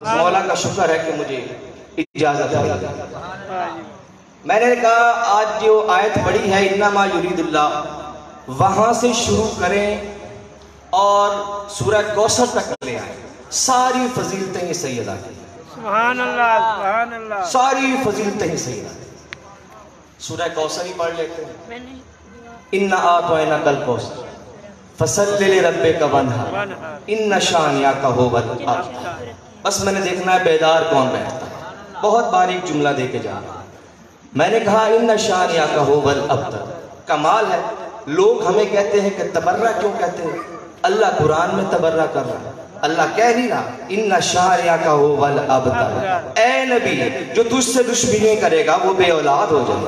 مولا کا شکر ہے کہ مجھے اجازت ہے۔ میں نے کہا آج جو آیت پڑھی ہے انما یرید اللہ، وہاں سے شروع کریں اور سورہ کوثر تک لے آئیں۔ ساری فضیلتیں سیدہ کی، سبحان اللہ سبحان اللہ، ساری فضیلتیں سیدہ کی۔ سورہ کوثر ہی پڑھ لیتے ہیں۔ اِنَّا أَعْطَيْنَاكَ الْكَوْثَرَ فَصَلِّ لِرَبِّكَ وَانْحَرْ إِنَّ شَانِئَكَ هُوَ الْأَبْتَرُ۔ بس میں نے دیکھنا ہے بیدار کون بیٹھتا ہے، بہت باریک جملہ دے کے جا رہا۔ میں نے کہا اِنَّ شَانِئَكَ هُوَ الْأَبْتَرُ۔ کمال ہے، لوگ ہمیں کہتے ہیں کہ تبرہ کیوں کہتے ہیں؟ اللہ قرآن میں تبرہ کر رہا ہے، اللہ کہہ نہیں رہا اِنَّ شَانِئَكَ هُوَ الْأَبْتَرُ۔ اے نبی جو تجھ سے دشمنی کرے گا وہ بے اولاد ہو جائے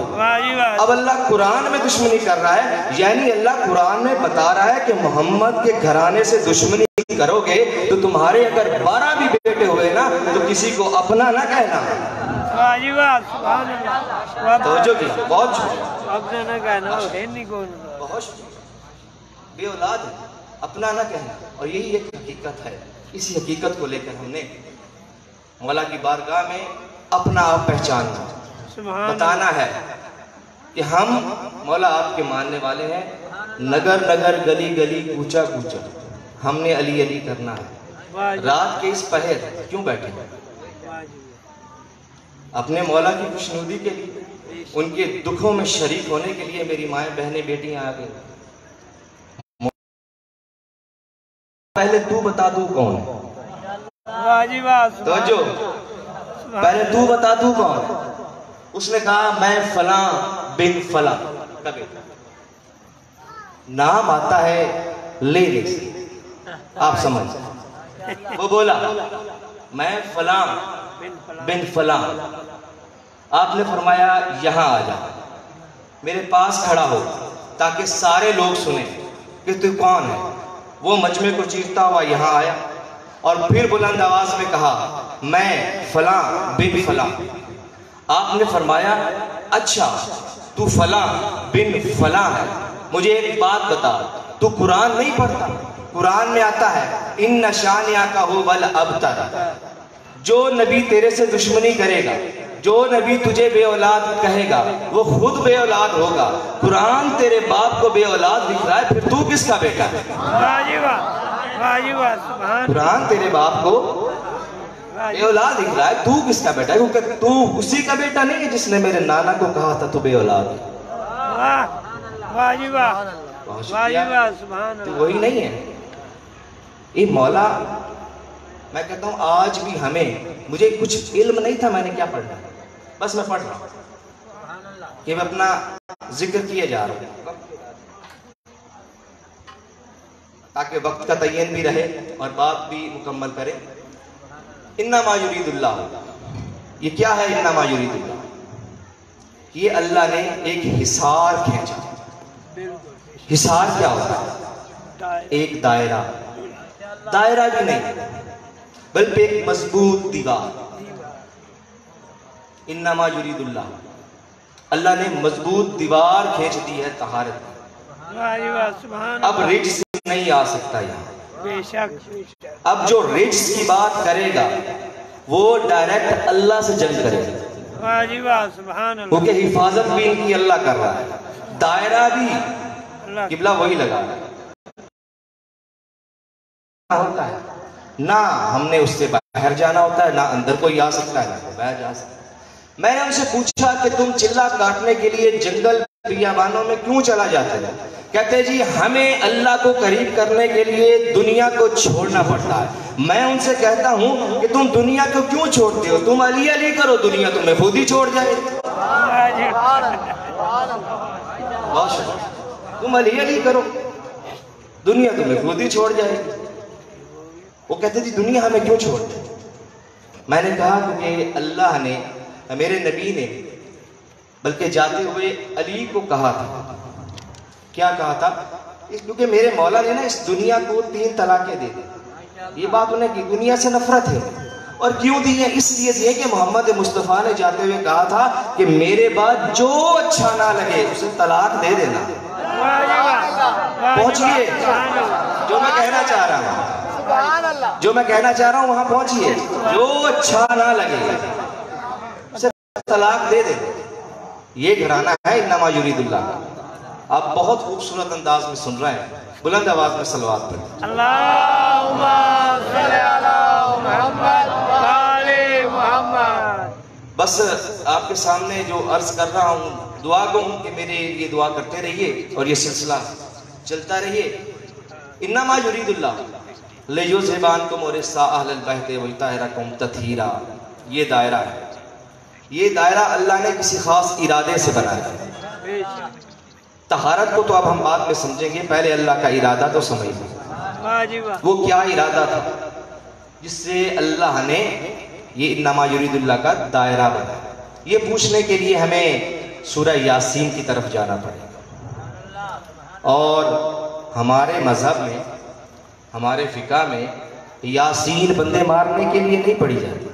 گا۔ اب اللہ قرآن میں دشمنی کر رہا ہے، یعنی اللہ قرآن میں بتا رہا ہے کہ محمد کے گھرانے سے دشمنی کرو گے تو تمہارے اگر 12 بھی بیٹے ہوئے نا تو کسی کو اپنا نہ کہنا۔ توجہ کی بہت شکریہ، اپنا نہ کہنا ہے نہیں کون، بہت شکریہ، بے اولاد ہے اپنا نہ کہنا، اور یہی ایک حقیقت ہے۔ اسی حقیقت کو لے کر ہم نے مولا کی بارگاہ میں اپنا آپ پہچاننا، بتانا ہے کہ ہم مولا آپ کے ماننے والے ہیں۔ نگر نگر گلی گلی کوچا کوچا ہم نے علی علی کرنا ہے۔ رات کے اس پہر کیوں بیٹھے ہیں؟ اپنے مولا کی خوشنودی کے لیے، ان کے دکھوں میں شریک ہونے کے لیے۔ میری مائیں بہنیں بیٹیاں آ گئی، پہلے تو بتا دوں کون ہے؟ توجہ، پہلے تو بتا دوں کون ہے؟ اس نے کہا میں فلاں بن فلاں کا بیٹا۔ نام آتا ہے لے لے سے، آپ سمجھ، وہ بولا میں فلاں بن فلاں۔ آپ نے فرمایا یہاں آ جا، میرے پاس کھڑا ہو تاکہ سارے لوگ سنیں کہ تو کون ہے۔ وہ مجمع کو چیرتا ہوا یہاں آیا اور پھر بلند آواز میں کہا میں فلاں بن فلاں۔ آپ نے فرمایا اچھا تو فلاں بن فلاں ہے، مجھے ایک بات بتا، تو قرآن نہیں پڑھتا؟ قرآن میں آتا ہے اِنَّ شَانِئَكَ هُوَ الْأَبْتَرُ۔ جو نبی تیرے سے دشمنی کرے گا، جو نبی تجھے بے اولاد کہے گا وہ خود بے اولاد ہوگا۔ قرآن تیرے باپ کو بے اولاد دکھ رہا ہے، پھر تو کس کا بیٹا ہے؟ قرآن تیرے باپ کو بے اولاد دکھ رہا ہے، تو کس کا بیٹا ہے؟ کیونکہ تو اسی کا بیٹا نہیں ہے جس نے میرے نانا کو کہا تھا تو بے اولاد ہے۔ تو وہی نہیں ہے یہ مولا۔ میں کہتا ہوں آج بھی ہمیں، مجھے کچھ علم نہیں تھا میں نے کیا پڑھنا، بس میں پڑھ رہا ہوں کہ میں اپنا ذکر کیے جا رہا ہوں تاکہ وقت کا تعین بھی رہے اور بات بھی مکمل کرے۔ انما یرید اللہ، یہ کیا ہے انما یرید اللہ؟ یہ اللہ نے ایک حصار کھینچا۔ حصار کیا ہوتا ہے؟ ایک دائرہ، دائرہ بھی نہیں بلکہ ایک مضبوط دیوار۔ انما یرید اللہ، اللہ نے مضبوط دیوار کھینچ دی ہے طہارت۔ اب رجس نہیں آ سکتا یہاں۔ اب جو رجس کی بات کرے گا وہ ڈائریکٹ اللہ سے جنگ کرے گا، کیونکہ حفاظت بھی ان کی اللہ کر رہا ہے، دائرہ بھی قبلہ وہی لگا ہوتا ہے۔ نہ ہم نے اس سے باہر جانا ہوتا ہے، نہ اندر کوئی آ سکتا ہے، نہ باہر جا سکتا ہے۔ میں نے ان سے پوچھا کہ تم چلہ کاٹنے کے لیے جنگل بیابانوں میں کیوں چلا جاتے ہیں؟ کہتے جی ہمیں اللہ کو قریب کرنے کے لیے دنیا کو چھوڑنا پڑتا ہے۔ میں ان سے کہتا ہوں کہ تم دنیا کو کیوں چھوڑتے ہو؟ تم علی علی کرو، دنیا تمہیں خود ہی چھوڑ جائے۔ تم علی علی کرو، دنیا تمہیں خود ہی چھوڑ جائے۔ وہ کہتے جی دنیا ہمیں کیوں چھوڑتے؟ میں نے کہا کہ اللہ نے، میرے نبی نے بلکہ جاتے ہوئے علی کو کہا تھا، کیا کہا تھا؟ کیونکہ میرے مولا نے نا اس دنیا کو 3 طلاقیں دے دی۔ یہ بات انہیں کی دنیا سے نفرت ہے، اور کیوں دی ہے؟ اس لیے دی ہے کہ محمد مصطفیٰ نے جاتے ہوئے کہا تھا کہ میرے بعد جو اچھا نہ لگے اسے طلاق دے دینا۔ پہنچ گئے جو میں کہنا چاہ رہا ہوں؟ جو میں کہنا چاہ رہا ہوں وہاں پہنچیے. جو اچھا نہ لگے اسے طلاق دے دے. یہ گھرانہ ہے انما یرید اللہ کا. آپ بہت خوبصورت انداز میں سن رہے ہیں. بلند آواز میں صلوات پڑھیں. اللہم صلی علی محمد وآل محمد. بس آپ کے سامنے جو عرض کر رہا ہوں, دعا گو ہوں کہ میرے لیے دعا کرتے رہیے اور یہ سلسلہ چلتا رہیے. انما یرید اللہ لیذھب عنکم الرجس اہل البیت ویطہرکم تطہیرا. یہ دائرہ ہے. یہ دائرہ اللہ نے کسی خاص ارادے سے بنایا ہے. طہارت کو تو اب ہم بعد میں سمجھیں گے, پہلے اللہ کا ارادہ تو سمجھ لیں. وہ کیا ارادہ تھا جس سے اللہ نے یہ انما یرید اللہ کا دائرہ بنایا؟ یہ پوچھنے کے لیے ہمیں سورہ یاسین کی طرف جانا پڑے گا. اور ہمارے مذہب میں, ہمارے فقہ میں یاسین بندے مارنے کے لیے نہیں پڑھی جاتی.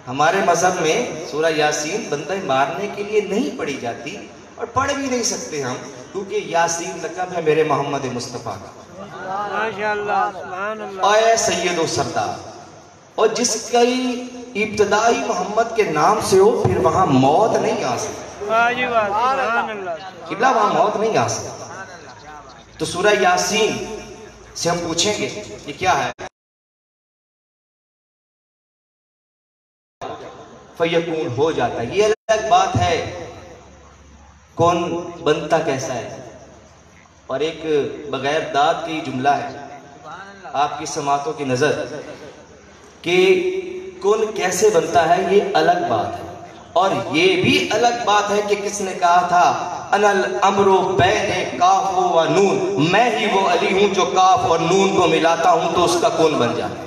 ہمارے مذہب میں سورہ یاسین بندے مارنے کے لیے نہیں پڑھی جاتی, اور پڑھ بھی نہیں سکتے ہم, کیونکہ یاسین لقب ہے میرے محمد مصطفیٰ کا. ماشاءاللہ سبحان اللہ. اے سید و سردار, اور جس کی ابتدائی محمد کے نام سے ہو پھر وہاں موت نہیں آ سکتی. سبحان اللہ. قبلہ وہاں موت نہیں آ سکتی. تو سورہ یاسین سے ہم پوچھیں گے یہ کیا ہے. فیکون ہو جاتا ہے. یہ الگ بات ہے کون بنتا کیسا ہے, اور ایک بغیر داد کی جملہ ہے آپ کی سماعتوں کی نظر کہ کون کیسے بنتا ہے, یہ الگ بات ہے. اور یہ بھی الگ بات ہے کہ کس نے کہا تھا انا الامر بین کاف و نون, میں ہی وہ علی ہوں جو کاف اور نون کو ملاتا ہوں تو اس کا کون بن جاتا ہے.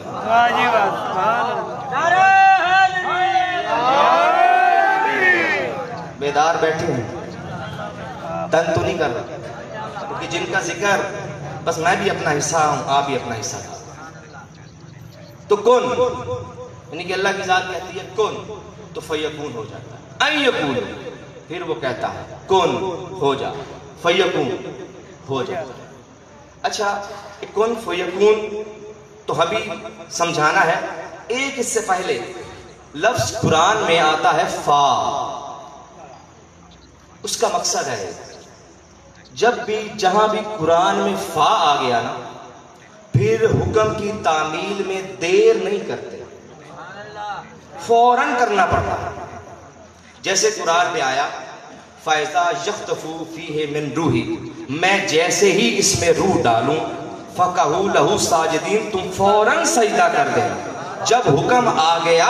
بیدار بیٹھے ہیں, تنگ تو نہیں کر رہا, کیونکہ جن کا ذکر بس میں بھی اپنا حصہ ہوں, آپ بھی اپنا حصہ ہوں. تو کون یعنی کہ اللہ کی ذات کہتی ہے کون, تو فیکون ہو جاتا ہے. این یکون, پھر وہ کہتا ہے کون ہو جا, فیکون ہو جاتا ہے. اچھا کون فیکون تو ابھی سمجھانا ہے. ایک اس سے پہلے لفظ قرآن میں آتا ہے فا. اس کا مقصد ہے جب بھی جہاں بھی قرآن میں فا آ گیا نا, پھر حکم کی تعمیل میں دیر نہیں کرتے, فوراً کرنا پڑتا. جیسے قرآن میں آیا فَإِذَا يَخْتَفُ فِيهِ مِن رُوحِي, میں جیسے ہی اس میں روح ڈالوں فَقَهُ لَهُ سَاجِدِينَ, تم فوراً سجدہ کر دیں. جب حکم آ گیا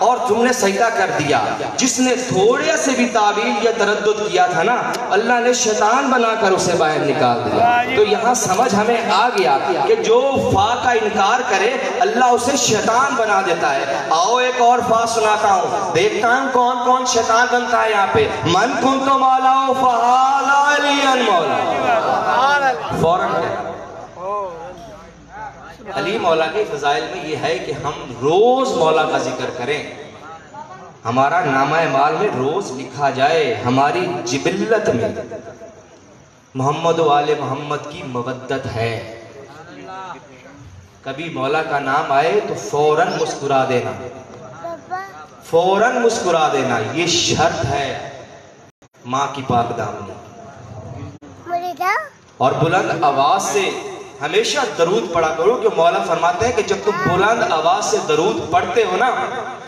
اور تم نے سجدہ کر دیا, جس نے تھوڑے سے بھی تعویل یا تردد کیا تھا نا, اللہ نے شیطان بنا کر اسے باہر نکال دیا. تو یہاں سمجھ ہمیں آ گیا کہ جو فا کا انکار کرے اللہ اسے شیطان بنا دیتا ہے. آؤ ایک اور فا سناتا ہوں, دیکھتا ہوں کون کون شیطان بنتا ہے یہاں پہ. من کنت مولا فہذا علی مولا, فوراً علی مولا کے فضائل میں یہ ہے کہ ہم روز مولا کا ذکر کریں, ہمارا نامہ اعمال میں روز لکھا جائے. ہماری جبلت میں محمد و آل محمد کی مودت ہے. کبھی مولا کا نام آئے تو فوراً مسکرا دینا, فوراً مسکرا دینا, یہ شرط ہے ماں کی پاک دامنی. اور بلند آواز سے ہمیشہ درود پڑھا کرو, کہ مولا فرماتے ہیں کہ جب تم بلند آواز سے درود پڑھتے ہو نا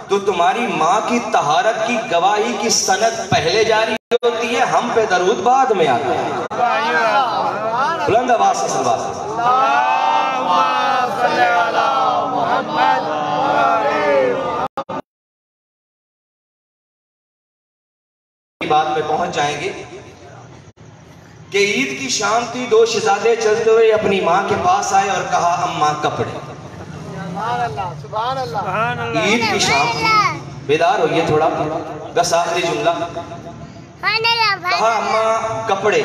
تو تمہاری ماں کی طہارت کی گواہی کی سند پہلے جاری ہوتی ہے, ہم پہ درود بعد میں آتا ہے. بلند آواز سے صلوات. بات پہ پہنچ جائیں گے کہ عید کی شام تھی, دو شہزادے چلتے ہوئے اپنی ماں کے پاس آئے اور کہا اماں کپڑے. عید کی شام تھی, بیدار ہوئیے تھوڑا, بس آخری جملہ, کہا اماں کپڑے.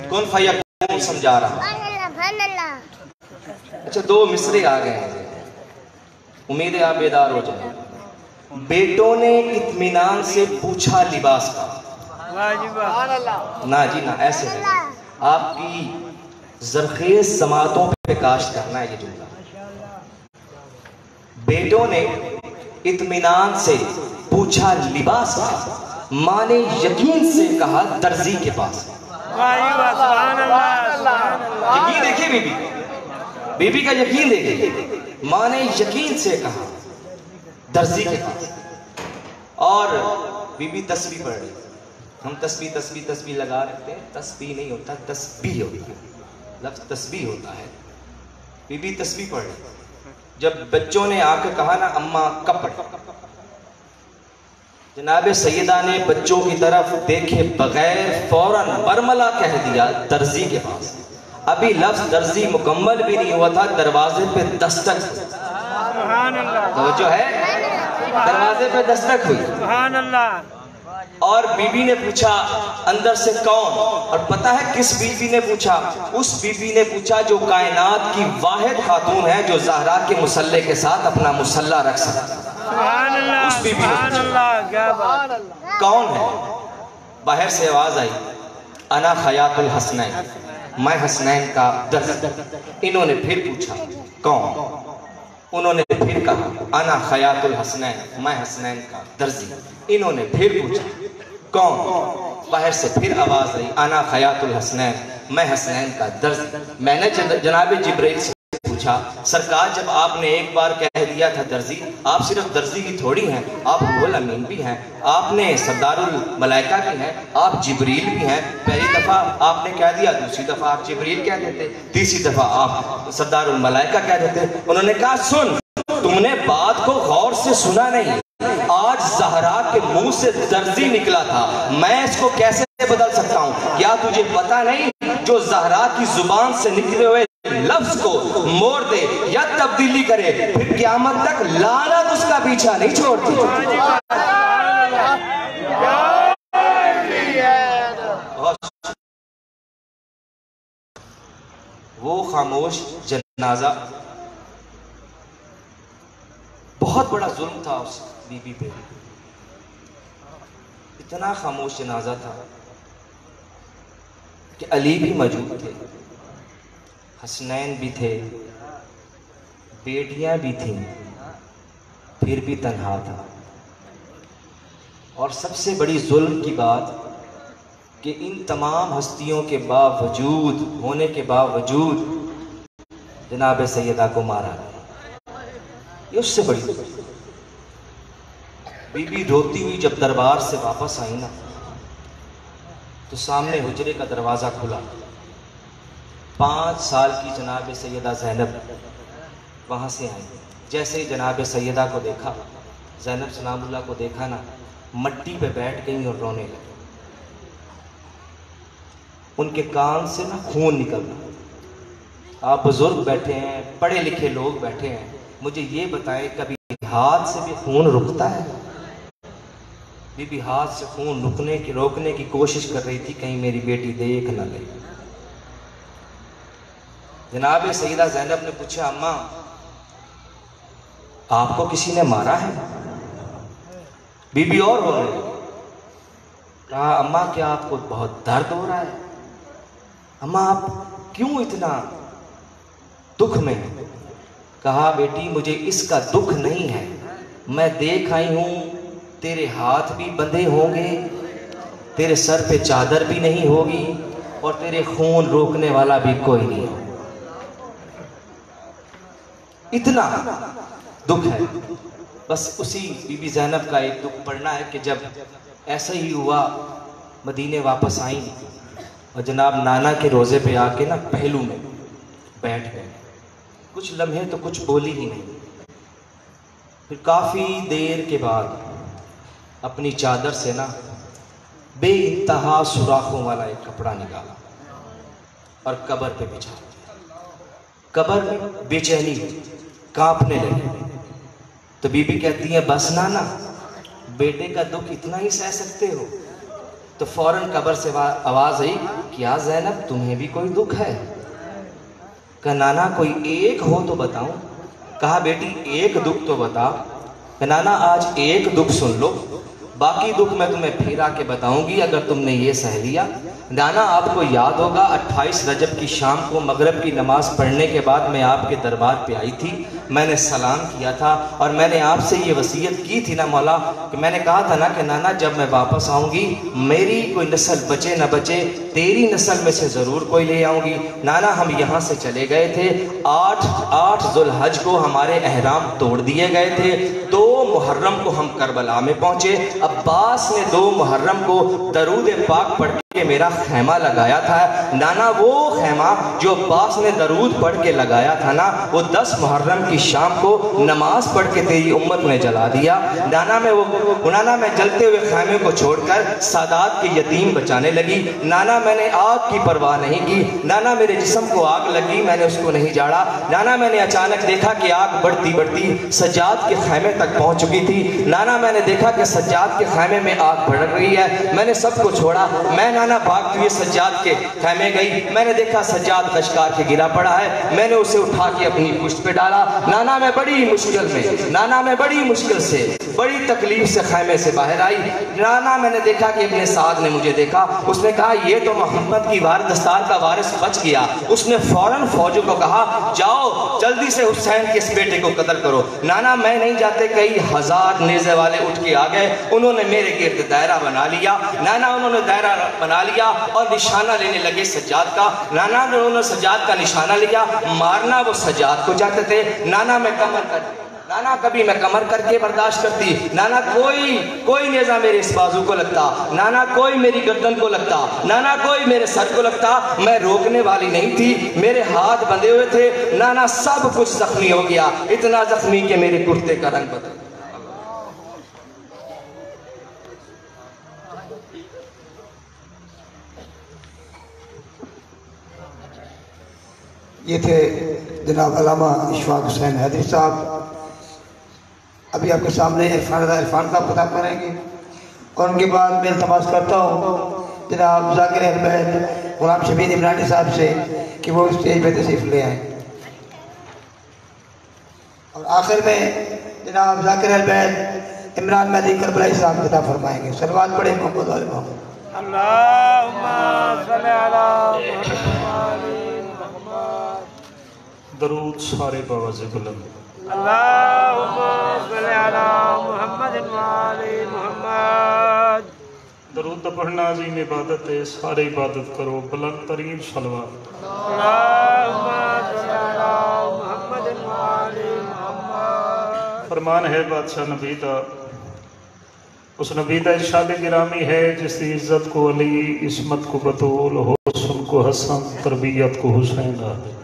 کون فیکون سمجھا رہا. اچھا دو مصرے آ گئے ہیں, امید ہے آپ بیدار ہو جائیں. بیٹوں نے اطمینان سے پوچھا لباس کا, نہ جی نہ, ایسے ہے آپ کی زرخیز سماعتوں پہ کاشت کرنا ہے یہ جملہ. بیٹوں نے اطمینان سے پوچھا لباس کا، ماں نے یقین سے کہا درزی کے پاس. یقین دیکھیں بی بی کا یقین دیکھیں. ماں نے یقین سے کہا درزی کے پاس. اور بی بی تسبیح پڑھ رہی. ہم تسبیح لگا رکھتے ہیں، تسبیح نہیں ہوتا، تسبیح ہوتا ہے. لفظ تسبیح ہوتا ہے. بی بی تسبیح پڑھ رہی. جب بچوں نے آ کے کہا نا اماں کپڑ، جناب سیدہ نے بچوں کی طرف دیکھے بغیر فوراً برملا کہہ دیا درزی کے پاس. ابھی لفظ درزی مکمل بھی نہیں ہوا تھا، دروازے پہ دستک. توجہ ہے، دروازے پہ دستک ہوئی. سبحان اللہ. اور بی بی نے پوچھا اندر سے کون؟ اور پتہ ہے کس بی بی نے پوچھا؟ اس بی بی نے پوچھا جو کائنات کی واحد خاتون ہے جو زہرا کے مصلے کے ساتھ اپنا مصلہ رکھ سکتا. سبحان اللہ. اس بی بی نے سبحان اللہ. کیا بات. کون ہے؟ باہر سے آواز آئی انا خیاط الحسنین، میں حسنین کا درزی. انہوں نے پھر پوچھا کون؟ انہوں نے پھر کہا انا خیاط الحسنین، میں حسنین کا درزی. انہوں نے پھر پوچھا کون؟ باہر سے پھر آواز آئی انا خیاط الحسنین، میں حسنین کا درزی. میں نے جناب جبرائیل سے پوچھا سرکار جب آپ نے ایک بار کہہ دیا تھا درزی، آپ صرف درزی کی تھوڑی ہیں، آپ روح الامین بھی ہیں، آپ نے سردار الملائکہ بھی ہیں، آپ جبریل بھی ہیں. پہلی دفعہ آپ نے کہہ دیا، دوسری دفعہ آپ جبریل کہہ دیتے، تیسری دفعہ آپ سردار الملائکہ کہہ دیتے. انہوں نے کہا سن، تم نے بات کو غور سے سنا نہیں. آج زہرا کے منہ سے درزی نکلا تھا، میں اس کو کیسے بدل سکتا ہوں؟ کیا تجھے پتا نہیں جو زہرا کی زبان سے نکلے ہوئے لفظ کو موڑ دے یا تبدیلی کرے پھر قیامت تک لعنت اس کا پیچھا نہیں چھوڑتی. وہ خاموش جنازہ بہت بڑا ظلم تھا اس بی بی پہ. اتنا خاموش جنازہ تھا کہ علی بھی موجود تھے، حسنین بھی تھے، بیٹیاں بھی تھیں، پھر بھی تنہا تھا. اور سب سے بڑی ظلم کی بات کہ ان تمام ہستیوں کے باوجود ہونے کے باوجود جناب سیدہ کو مارا گیا. یہ اس سے بڑی بی بی روتی ہوئی جب دربار سے واپس آئی نا تو سامنے حجرے کا دروازہ کھلا. 5 سال کی جناب سیدہ زینب وہاں سے آئی. جیسے ہی جناب سیدہ کو دیکھا، زینب سلام اللہ کو دیکھا نا، مٹی پہ بیٹھ گئی اور رونے لگی. ان کے کان سے نا خون نکل رہا. آپ بزرگ بیٹھے ہیں، پڑھے لکھے لوگ بیٹھے ہیں، مجھے یہ بتائیں کبھی ہاتھ سے بھی خون رکتا ہے؟ بی بی ہاتھ سے خون روکنے کی کوشش کر رہی تھی کہیں میری بیٹی دیکھ نہ لے. جناب سیدہ زینب نے پوچھا اماں آپ کو کسی نے مارا ہے؟ بی بی اور ہو رہی. کہا اماں کیا آپ کو بہت درد ہو رہا ہے؟ اماں آپ کیوں اتنا دکھ میں؟ کہا بیٹی مجھے اس کا دکھ نہیں ہے، میں دیکھ آئی ہوں تیرے ہاتھ بھی بندھے ہوں گے، تیرے سر پہ چادر بھی نہیں ہوگی، اور تیرے خون روکنے والا بھی کوئی نہیں ہوگا. اتنا دکھ ہے. بس اسی بی بی زینب کا ایک دکھ پڑنا ہے کہ جب ایسا ہی ہوا مدینے واپس آئیں اور جناب نانا کے روزے پہ آ کے نا پہلو میں بیٹھ گئے. کچھ لمحے تو کچھ بولی ہی نہیں. پھر کافی دیر کے بعد اپنی چادر سے نا بے انتہا سوراخوں والا ایک کپڑا نکالا اور قبر پہ بچھا دیا. قبر میں بے چینی کانپنے لگی. تو بی بی کہتی ہیں بس نانا بیٹے کا دکھ اتنا ہی سہ سکتے ہو؟ تو فوراً قبر سے آواز آئی کیا زینب تمہیں بھی کوئی دکھ ہے؟ کہا نانا کوئی ایک ہو تو بتاؤں. کہا بیٹی ایک دکھ تو بتا. کہ نانا آج ایک دکھ سن لو، باقی دکھ میں تمہیں پھر آ کے بتاؤں گی. اگر تم نے یہ سہ لیا نانا آپ کو یاد ہوگا 28 رجب کی شام کو مغرب کی نماز پڑھنے کے بعد میں آپ کے دربار پہ آئی تھی، میں نے سلام کیا تھا اور میں نے آپ سے یہ وصیت کی تھی نا مولا کہ میں نے کہا تھا نا کہ نانا جب میں واپس آؤں گی میری کوئی نسل بچے نہ بچے تیری نسل میں سے ضرور کوئی لے آؤں گی۔ نانا ہم یہاں سے چلے گئے تھے، 8 ذو الحج کو ہمارے احرام توڑ دیے گئے تھے، 2 محرم کو ہم کربلا میں پہنچے، عباس نے 2 محرم کو درود پاک پڑھ کہ میرا خیمہ لگایا تھا۔ نانا وہ خیمہ جو عباس نے درود پڑھ کے لگایا تھا نا، وہ 10 محرم کی شام کو نماز پڑھ کے تیری امت نے جلا دیا۔ نانا میں جلتے ہوئے خیمے کو چھوڑ کر سادات کے یتیم بچانے لگی۔ نانا میں نے آگ کی پرواہ نہیں کی، نانا میرے جسم کو آگ لگی میں نے اس کو نہیں جاڑا۔ نانا میں نے اچانک دیکھا کہ آگ بڑھتی بڑھتی سجاد کے خیمے تک پہنچ چکی تھی۔ نانا میں نے دیکھا کہ سجاد کے خیمے میں آگ بڑھ رہی ہے، میں نے سب کو چھوڑا، میں نانا بھاگتے ہوئے سجاد کے خیمے گئی، میں نے دیکھا سجاد خشکار کے گرا پڑا ہے، میں نے اسے اٹھا کے اپنی پشت پہ ڈالا۔ نانا میں بڑی مشکل سے بڑی تکلیف سے خیمے سے باہر آئی۔ نانا میں نے دیکھا کہ ابن سعد نے مجھے دیکھا، اس نے کہا یہ تو محمد کی دستار کا وارث بچ گیا۔ اس نے فوراً فوجوں کو کہا جاؤ جلدی سے حسین کے اس بیٹے کو قتل کرو۔ نانا میں نہیں جاتے، کئی ہزار نیزے والے اٹھ کے آ گئے، انہوں نے میرے گرد دائرہ بنا لیا۔ نانا انہوں نے دائرہ بنا لیا اور نشانہ لینے لگے سجاد کا۔ نانا نے انہوں نے سجاد کا نشانہ لیا، مارنا وہ سجاد کو چاہتے تھے۔ نانا کبھی میں کمر کر کے برداشت کرتی، نانا کوئی نیزہ میرے اس بازو کو لگتا، نانا کوئی میری گردن کو لگتا، نانا کوئی میرے سر کو لگتا، میں روکنے والی نہیں تھی، میرے ہاتھ بندھے ہوئے تھے۔ نانا سب کچھ زخمی ہو گیا، اتنا زخمی کہ میرے کرتے کا رنگ بدل۔ یہ تھے جناب علامہ اشفاق حسین حیدری صاحب۔ ابھی آپ کے سامنے عرفان صاحب خطاب کریں گے اور ان کے بعد میں التماس کرتا ہوں جناب ذاکر اہل بیت غلام شبیر عمرانی صاحب سے کہ وہ اسٹیج پہ تشریف لے آئیں، اور آخر میں جناب ذاکر اہل بیت عمران مہدی کربلائی صاحب خطاب فرمائیں گے۔ صلوات پڑھیں محمد و آل محمد۔ اللہم صلی علی محمد درود سارے باواز بلند۔ اللہم صلی علی محمد وآل محمد۔ درود پڑھنا عظیم عبادت ہے، سارے عبادت کرو بلند ترین صلوات۔ اللہم صلی علی محمد وآل محمد۔ فرمان ہے بادشاہ نبی دا، اس نبی دا ارشاد گرامی ہے جس کی عزت کو علی، عصمت کو بطول، حسن کو حسن، تربیت کو حسین آدھے۔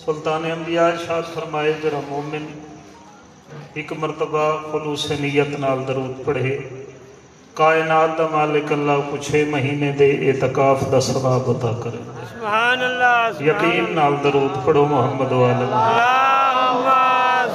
سلطان انبیاء ارشاد فرمائے جرا مومن ایک مرتبہ خلوص نیت نال درود پڑھے، کائنات دا مالک اللہ کو 6 مہینے دے اعتکاف دا ثواب عطا کرے۔ سبحان اللہ۔ یقین نال درود پڑھو محمد و آل محمد۔ اللہم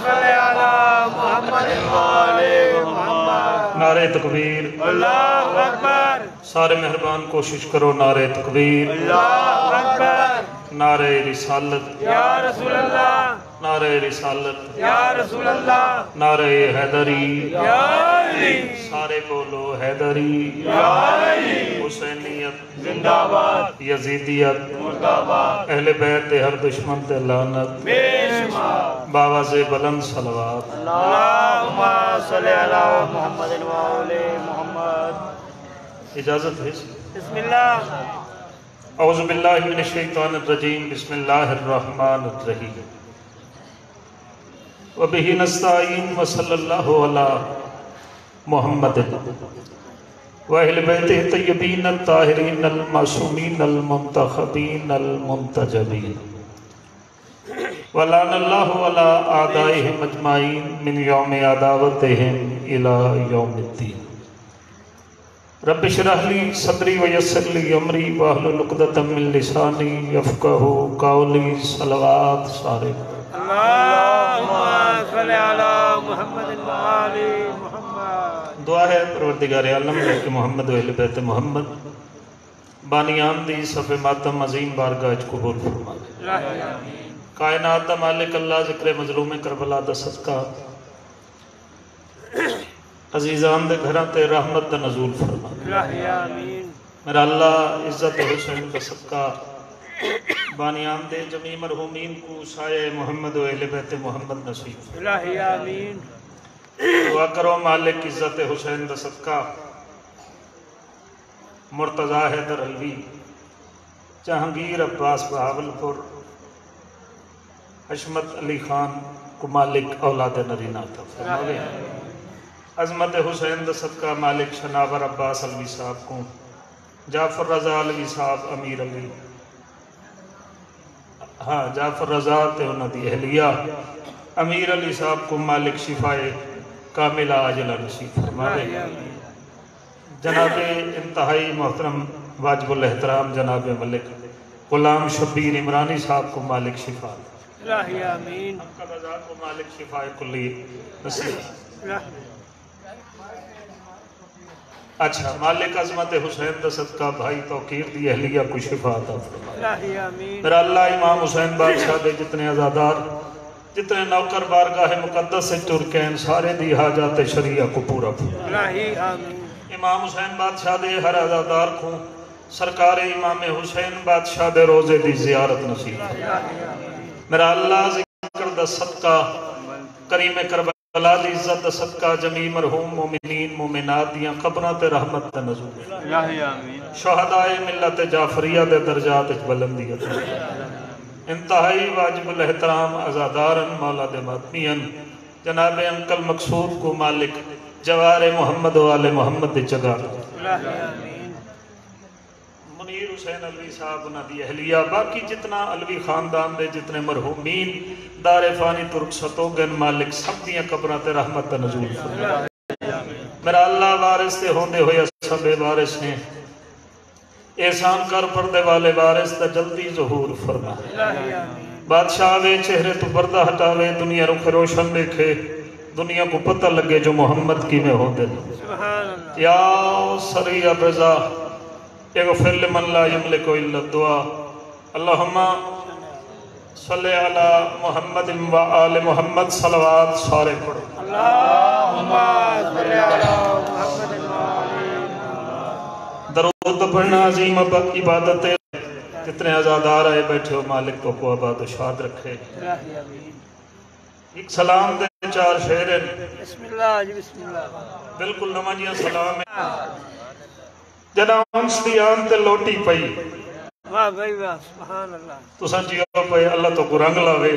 صلی علی محمد وآل محمد۔ نعرہ تکبیر، اللہ اکبر۔ سارے مہربان کوشش کرو نعرہ تکبیر، اللہ اکبر۔ نعرہ رسالت، یا رسول اللہ، نعرہ رسالت، یا رسول اللہ، نعرہ حیدری، یا علی، سارے بولو حیدری، یا علی، حسینیت زندہ باد، یزیدیت مرد آباد، اہل بیت ہر دشمن تے لعنت، بے شمار۔ باواز بلند صلوات۔ اللہم صلی علی محمد وآل محمد۔ اجازت ہے؟ بسم اللہ۔ اعوذ باللہ من الشیطان الرجیم، بسم اللہ الرحمن الرحیم۔ وبہ نستعین وصلی اللہ علی محمد وَأَهْلِ بَيْتِهِ الطَّيِّبِينَ الطَّاهِرِينَ الْمَعْصُومِينَ الْمُنْتَخَبِينَ الْمُنْتَجَبِينَ وَلَعْنَ اللَّهُ عَلَىٰ أَعْدَائِهِمْ أَجْمَعِينَ مِنْ يَوْمِ عَدَاوَتِهِمْ إِلَىٰ يَوْمِ الدِّينِ رب اشرح لي صدري ويسر لي أمري واحلل عقدة من لساني يفقهوا قولي۔ صلوات سارے۔ اللہم صلی علی محمد وآل محمد۔ دعا ہے پروردگار عالم کہ محمد و اہل بیت محمد بانیان دی صف ماتم عظیم بارگاہ وچ قبول فرما دے۔ کائنات دا مالک اللہ ذکر مظلوم کربلا دا صدقہ عزیزان دے گھراں تے رحمت دا نزول فرما دے۔ الہی آمین میرا اللہ عزت حسین کا صدقہ بانیان دے جمی مرحومین کو سایہ محمد و اہل بیت محمد نصیب الہی آمین دعا کرو مالک عزت حسین کا صدقہ مرتضی حیدر علوی جہانگیر عباس بہاول پور حشمت علی خان کو مالک اولاد نرینہ عطا فرماوے عظمت حسین دا صدقہ مالک شناور عباس علوی صاحب کو جعفر رضا علوی صاحب امیر علی ہاں جعفر رضا تے انہوں دی اہلیہ امیر علی صاحب کو مالک شفائے کاملہ عاجلہ نصیب فرماوے جناب انتہائی محترم واجب الاحترام جناب ملک غلام شبیر عمرانی صاحب کو مالک شفا الہی آمین قضا کو مالک شفا کلی نصیب اچھا مالک عظمت حسین دا صدقہ بھائی توقیر دی اہلیہ کو شفا عطا فرمائے الہی آمین میرا اللہ امام حسین بادشاہ دے جتنے عزادار جتنے نوکر بارگاہ مقدس سے ترکین سارے دی حاجات شریعہ کو پورا الہی آمین امام حسین بادشاہ دے ہر عزادار کو سرکار امام حسین بادشاہ دے روزے دی زیارت نصیب میرا اللہ ذکر دا صدقہ کریم کربلا دی عزت دا صدقہ جمی مرحوم مومنین مومنات دیاں قبرہ تے رحمت تے نزول الہی آمین شہدائے ملت جعفریہ دے درجات بلندیت انتہائی واجب الاحترام عزادارن مولا دے ماتمین جناب انکل مقصود کو مالک جوار محمد و آل محمد دے جگہ الہی آمین منیر حسین علوی صاحب انہاں دی اہلیہ باقی جتنا علوی خاندان دے جتنے مرحومین دار فانی ترک ستوگن مالک سب دیاں قبرہ تے رحمت نزول میرا اللہ وارث تے ہوندے ہوئے سب وارث نے احسان کر پردے والے وارث تا جلدی ظہور فرما الہی آمین بادشاہ آوے چہرے تو پردہ ہٹاوے دنیا رخ روشن دیکھے دنیا کو پتہ لگے جو محمد کی میں ہو دے سبحان اللہ یا سری الرضا اغفر لمن لا یملک الا الدعا اللہم صلی علی محمد و آل محمد صلوات سارے پڑھو اللہم صلی علی محمد و آل درود پڑھنا عظیم عبادت ہے جتنے عزادار آئے بیٹھے ہو مالک کو آباد و شاد رکھے الہی آمین ایک سلام دے چار شعر ہیں بسم اللہ جی بسم اللہ بالکل نمانیاں سلام ہے جنا انسدیان تے لوٹی پئی واہ بھائی واہ سبحان اللہ تساں جیو پئی اللہ تو قرآن لاوے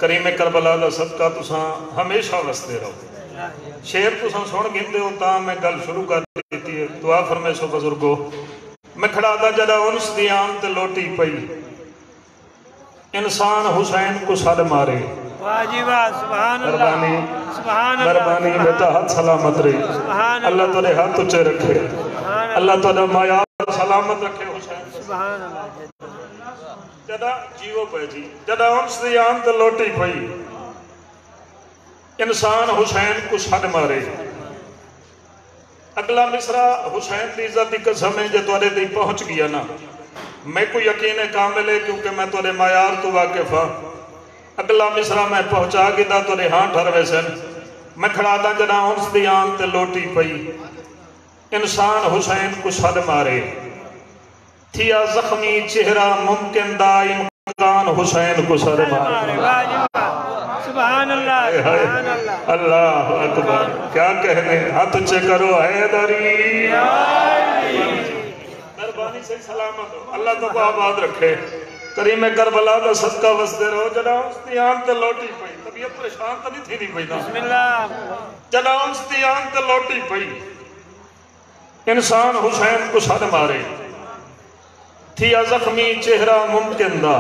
کریم کربلا دا صدقہ تساں ہمیشہ وستے رہو شعر تساں سن گندے ہو تاں میں گل شروع کر دیتی ہے دعا فرمے سو بزرگو میں کھڑا دا جدا انسدیان تے لوٹی پئی انسان حسین کو سڑ مارے واجبہ سبحان اللہ مہربانی سبحان اللہ مہربانی بیٹا ہاتھ سلامت رہی سبحان اللہ تیرے ہاتھ اچھے رکھے سبحان اللہ تیرے مایار سلامت رکھے حسین سبحان اللہ جدا جیو پہ جی جدا انس دیان تے لوٹی پئی انسان حسین کو سڑ مارے اگلا مصرع حسین دی عزت دی قسم ہے جو تورے دی پہنچ گیا نا میں کو یقین کامل ہے کیونکہ میں تورے معیار تو واقف ہاں اگلا مصرع میں پہنچا گیا تورے ہاں ٹھروے سن میں کھڑا دا جنا انس دیان تے لوٹی پئی انسان حسین کو سڑ مارے تھیا زخمی چہرہ ممکن دائم کان حسین کو سڑ مارے واجبہ سبحان اللہ سبحان اللہ اللہ اکبر کیا کہنے ہاتھ اچھے کرو حیدری مہربانی سے سلامت ہو اللہ تو کو آباد رکھے کریم کربلا دا صدقہ وسدے رہو جنا انستیان تے لوٹی پئی طبیعت پریشان تو نہیں تھی نہیں پئی نا بسم اللہ جنا انستیان تے لوٹی پئی انسان حسین کو سڑ مارے تھیا زخمی چہرہ ممکن دا